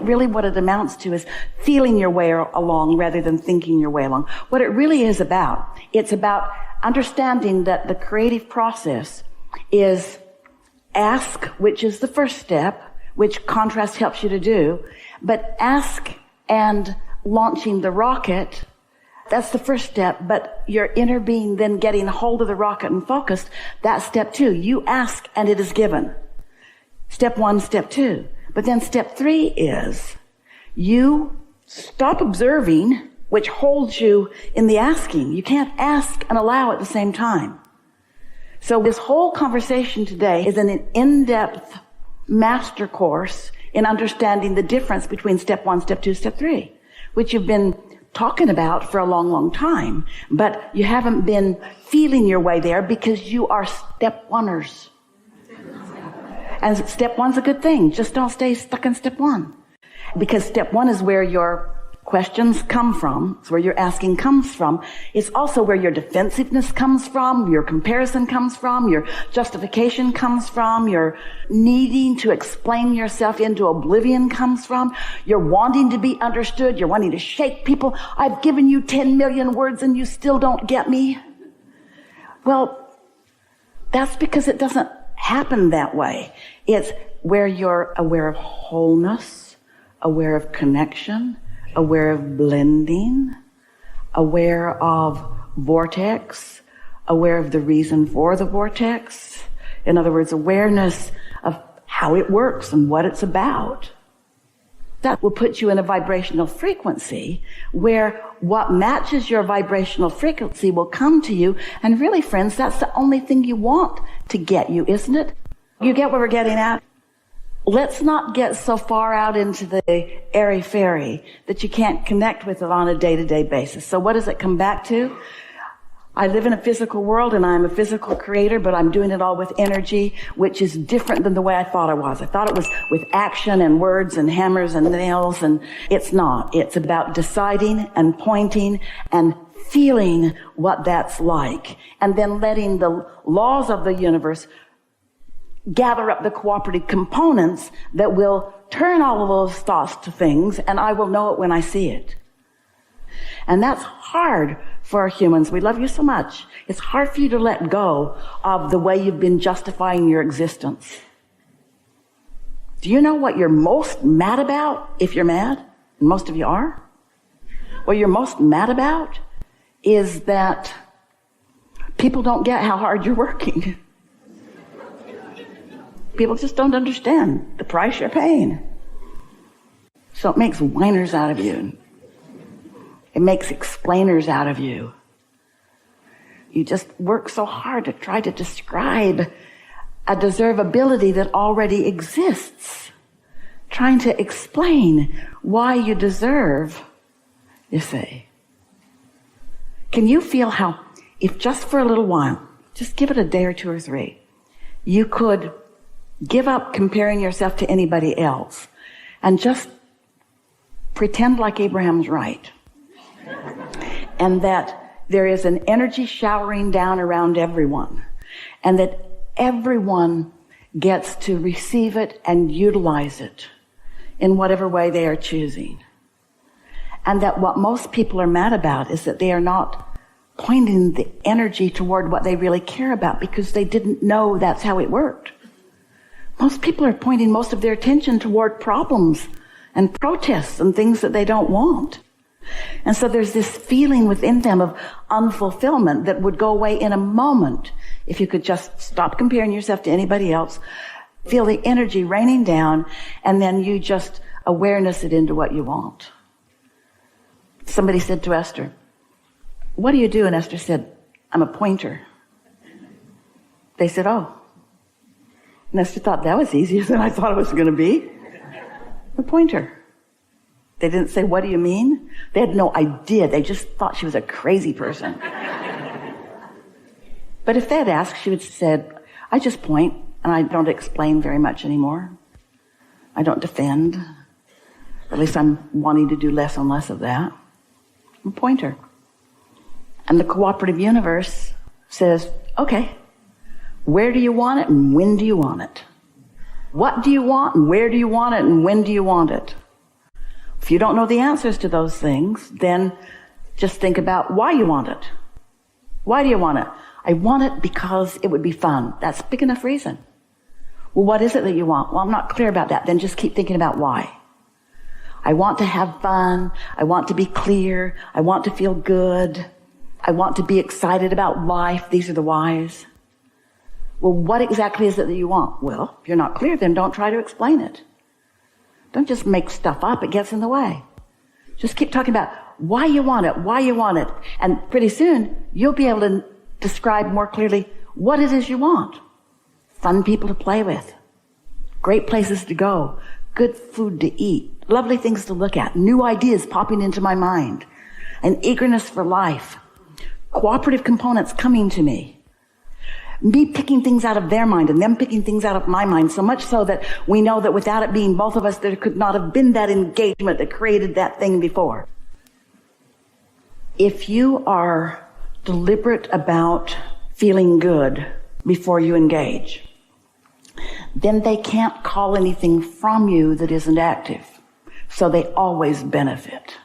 really what it amounts to is feeling your way along rather than thinking your way along. What it really is about, it's about understanding that the creative process is ask, which is the first step, which contrast helps you to do, but ask and launching the rocket, that's the first step, but your inner being then getting hold of the rocket and focused, that's step 2. You ask and it is given. Step 1, step 2. But then step 3 is you stop observing, which holds you in the asking. You can't ask and allow at the same time. So this whole conversation today is an in-depth master course in understanding the difference between step 1, step 2, step 3, which you've been talking about for a long, long time, but you haven't been feeling your way there because you are step 1ers. And step 1's a good thing. Just don't stay stuck in step 1. Because step 1 is where your questions come from. It's where your asking comes from. It's also where your defensiveness comes from, your comparison comes from, your justification comes from, your needing to explain yourself into oblivion comes from, your wanting to be understood, you're wanting to shake people. I've given you 10 million words and you still don't get me. Well, that's because it doesn't happen that way. It's where you're aware of wholeness, aware of connection, aware of blending, aware of vortex, aware of the reason for the vortex. In other words, awareness of how it works and what it's about. That will put you in a vibrational frequency where what matches your vibrational frequency will come to you. And really, friends, that's the only thing you want to get you, isn't it? You get what we're getting at? Let's not get so far out into the airy-fairy that you can't connect with it on a day-to-day basis. So what does it come back to? I live in a physical world and I'm a physical creator, but I'm doing it all with energy, which is different than the way I thought it was. I thought it was with action and words and hammers and nails, and it's not. It's about deciding and pointing and feeling what that's like, and then letting the laws of the universe gather up the cooperative components that will turn all of those thoughts to things, and I will know it when I see it. And that's hard for humans. We love you so much. It's hard for you to let go of the way you've been justifying your existence. Do you know what you're most mad about if you're mad? And most of you are. What you're most mad about is that people don't get how hard you're working. People just don't understand the price you're paying. So it makes whiners out of you. It makes explainers out of you. You just work so hard to try to describe a deservability that already exists. Trying to explain why you deserve, you say. Can you feel how, if just for a little while, just give it a day or 2 or 3, you could give up comparing yourself to anybody else and just pretend like Abraham's right. And that there is an energy showering down around everyone, and that everyone gets to receive it and utilize it in whatever way they are choosing. And that what most people are mad about is that they are not pointing the energy toward what they really care about because they didn't know that's how it worked. Most people are pointing most of their attention toward problems and protests and things that they don't want. And so there's this feeling within them of unfulfillment that would go away in a moment if you could just stop comparing yourself to anybody else, feel the energy raining down, and then you just awareness it into what you want. Somebody said to Esther, "What do you do?" And Esther said, "I'm a pointer." They said, "Oh." And Esther thought that was easier than I thought it was going to be. A pointer. They didn't say, "What do you mean?" They had no idea. They just thought she was a crazy person. But if they had asked, she would have said, "I just point, and I don't explain very much anymore. I don't defend. At least I'm wanting to do less and less of that. I'm a pointer." And the cooperative universe says, "Okay, where do you want it and when do you want it? What do you want and where do you want it and when do you want it?" If you don't know the answers to those things, then just think about why you want it. Why do you want it? I want it because it would be fun. That's a big enough reason. Well, what is it that you want? Well, I'm not clear about that. Then just keep thinking about why. I want to have fun. I want to be clear. I want to feel good. I want to be excited about life. These are the whys. Well, what exactly is it that you want? Well, if you're not clear, then don't try to explain it. Don't just make stuff up. It gets in the way. Just keep talking about why you want it, why you want it. And pretty soon, you'll be able to describe more clearly what it is you want. Fun people to play with. Great places to go. Good food to eat. Lovely things to look at. New ideas popping into my mind. An eagerness for life. Cooperative components coming to me. Me picking things out of their mind and them picking things out of my mind, so much so that we know that without it being both of us, there could not have been that engagement that created that thing before. If you are deliberate about feeling good before you engage, then they can't call anything from you that isn't active. So they always benefit.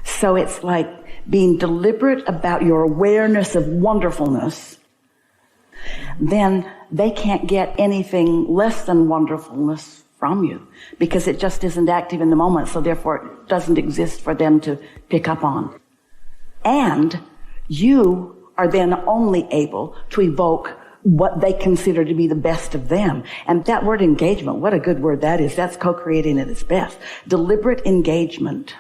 So it's like being deliberate about your awareness of wonderfulness. Then they can't get anything less than wonderfulness from you because it just isn't active in the moment. So therefore it doesn't exist for them to pick up on. And you are then only able to evoke what they consider to be the best of them. And that word engagement, what a good word that is. That's co-creating at its best. Deliberate engagement.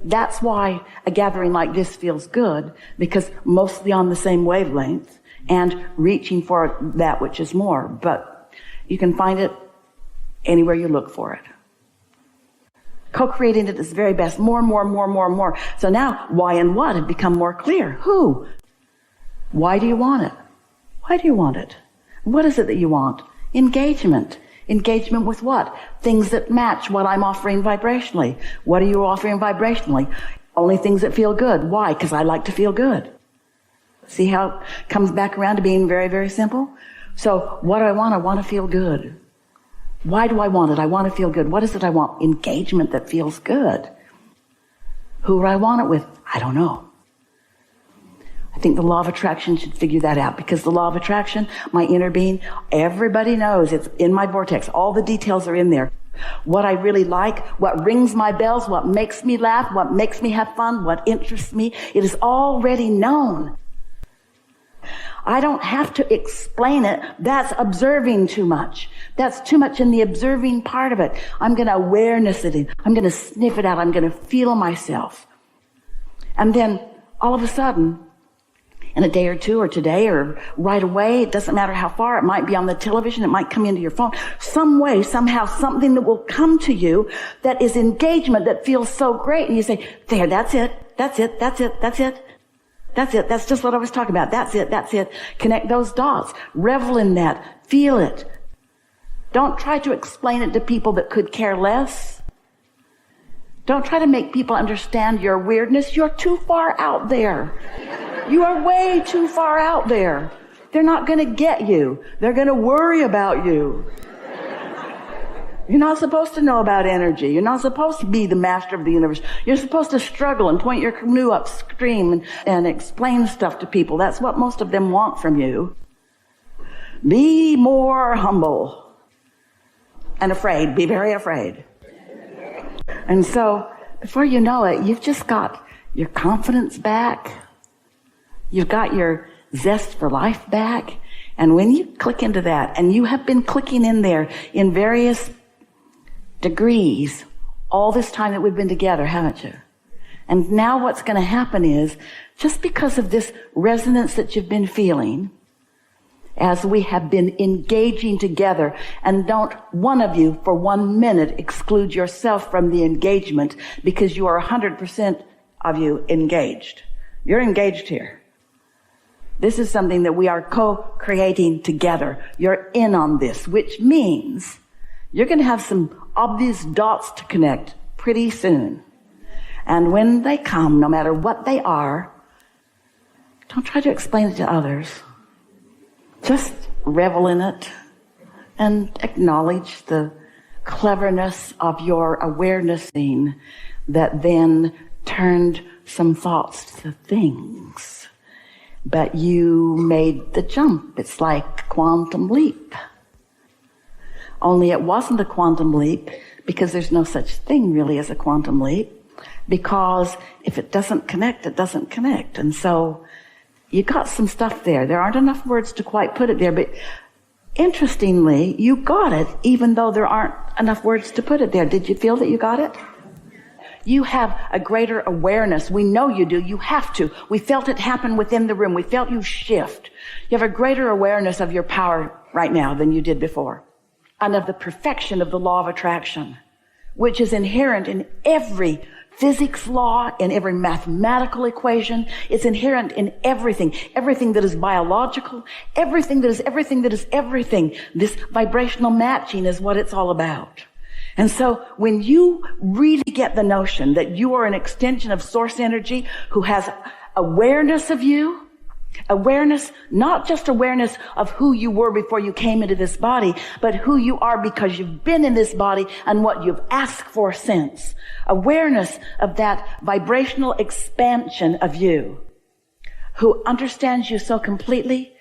That's why a gathering like this feels good, because mostly on the same wavelength and reaching for that which is more. But you can find it anywhere you look for it. Co-creating at its very best. More and more and more and more and more. So now, why and what have become more clear. Who? Why do you want it? Why do you want it? What is it that you want? Engagement. Engagement with what? Things that match what I'm offering vibrationally. What are you offering vibrationally? Only things that feel good. Why? Because I like to feel good. See how it comes back around to being very, very simple? So what do I want? I want to feel good. Why do I want it? I want to feel good. What is it I want? Engagement that feels good. Who do I want it with? I don't know. I think the law of attraction should figure that out, because the law of attraction, my inner being, everybody knows it's in my vortex. All the details are in there. What I really like, what rings my bells, what makes me laugh, what makes me have fun, what interests me, it is already known. I don't have to explain it. That's observing too much. That's too much in the observing part of it. I'm going to awareness it in. I'm going to sniff it out. I'm going to feel myself. And then all of a sudden, in a day or two or today or right away, it doesn't matter how far, it might be on the television, it might come into your phone, some way, somehow, something that will come to you that is engagement that feels so great. And you say, there, that's it, that's it, that's it, that's it. That's it. That's just what I was talking about. That's it. That's it. Connect those dots. Revel in that. Feel it. Don't try to explain it to people that could care less. Don't try to make people understand your weirdness. You're too far out there. You are way too far out there. They're not going to get you. They're going to worry about you. You're not supposed to know about energy. You're not supposed to be the master of the universe. You're supposed to struggle and point your canoe upstream and explain stuff to people. That's what most of them want from you. Be more humble and afraid. Be very afraid. And so, before you know it, you've just got your confidence back. You've got your zest for life back. And when you click into that, and you have been clicking in there in various degrees all this time that we've been together, haven't you? And now what's going to happen is, just because of this resonance that you've been feeling, as we have been engaging together, and don't one of you for 1 minute exclude yourself from the engagement, because you are 100% of you engaged. You're engaged here. This is something that we are co-creating together. You're in on this, which means you're going to have some obvious dots to connect pretty soon. And when they come, no matter what they are, don't try to explain it to others. Just revel in it and acknowledge the cleverness of your awareness that then turned some thoughts to things. But you made the jump. It's like quantum leap. Only it wasn't a quantum leap because there's no such thing really as a quantum leap. Because if it doesn't connect, it doesn't connect. And so you got some stuff there. There aren't enough words to quite put it there, but interestingly, you got it even though there aren't enough words to put it there. Did you feel that you got it? You have a greater awareness. We know you do. You have to. We felt it happen within the room. We felt you shift. You have a greater awareness of your power right now than you did before. And of the perfection of the law of attraction, which is inherent in every physics law, in every mathematical equation. It's inherent in everything. Everything that is biological, everything that is everything. This vibrational matching is what it's all about. And so when you really get the notion that you are an extension of source energy who has awareness of you, awareness, not just awareness of who you were before you came into this body, but who you are because you've been in this body and what you've asked for since. Awareness of that vibrational expansion of you, who understands you so completely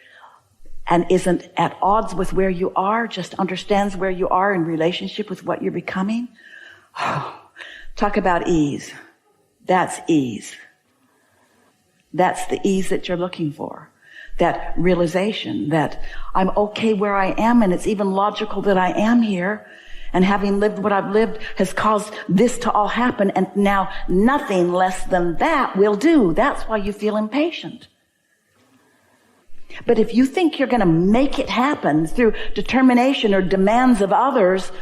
and isn't at odds with where you are, just understands where you are in relationship with what you're becoming. Oh, talk about ease. That's ease. That's the ease that you're looking for. That realization that I'm okay where I am, and it's even logical that I am here, and having lived what I've lived has caused this to all happen, and now nothing less than that will do. That's why you feel impatient. But if you think you're going to make it happen through determination or demands of others,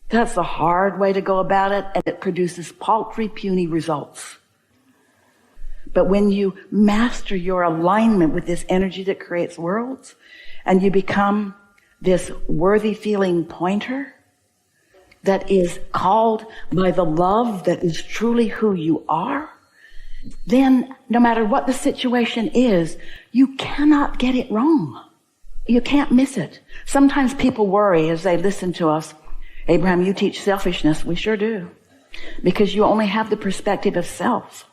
that's the hard way to go about it, and it produces paltry, puny results. But when you master your alignment with this energy that creates worlds, and you become this worthy feeling pointer that is called by the love that is truly who you are, then no matter what the situation is, you cannot get it wrong. You can't miss it. Sometimes people worry as they listen to us, Abraham, you teach selfishness. We sure do. Because you only have the perspective of self.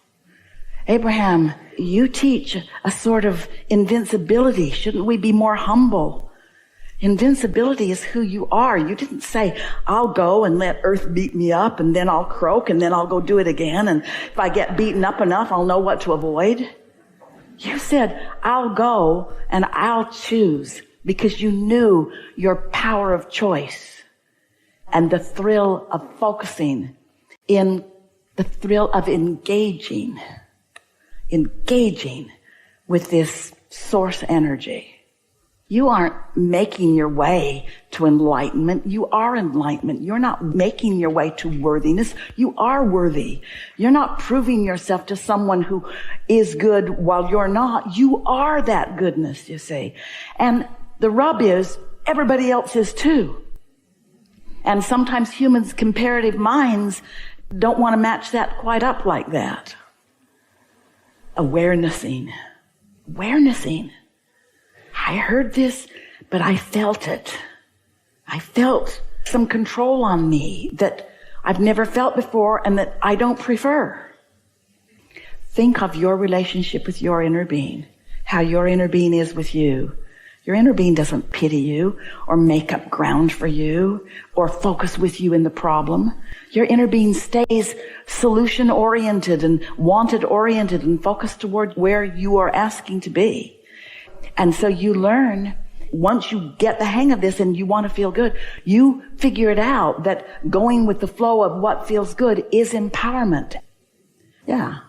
Abraham, you teach a sort of invincibility. Shouldn't we be more humble? Invincibility is who you are. You didn't say, I'll go and let earth beat me up and then I'll croak and then I'll go do it again. And if I get beaten up enough, I'll know what to avoid. You said, I'll go and I'll choose, because you knew your power of choice and the thrill of focusing in the thrill of engaging with this source energy. You aren't making your way to enlightenment. You are enlightenment. You're not making your way to worthiness. You are worthy. You're not proving yourself to someone who is good while you're not. You are that goodness, you see. And the rub is everybody else is too. And sometimes humans' comparative minds don't want to match that quite up like that. Awarenessing. I heard this, but I felt it. I felt some control on me that I've never felt before and that I don't prefer. Think of your relationship with your inner being, how your inner being is with you. Your inner being doesn't pity you or make up ground for you or focus with you in the problem. Your inner being stays solution-oriented and wanted-oriented and focused toward where you are asking to be. And so you learn, once you get the hang of this and you want to feel good, you figure it out that going with the flow of what feels good is empowerment. Yeah.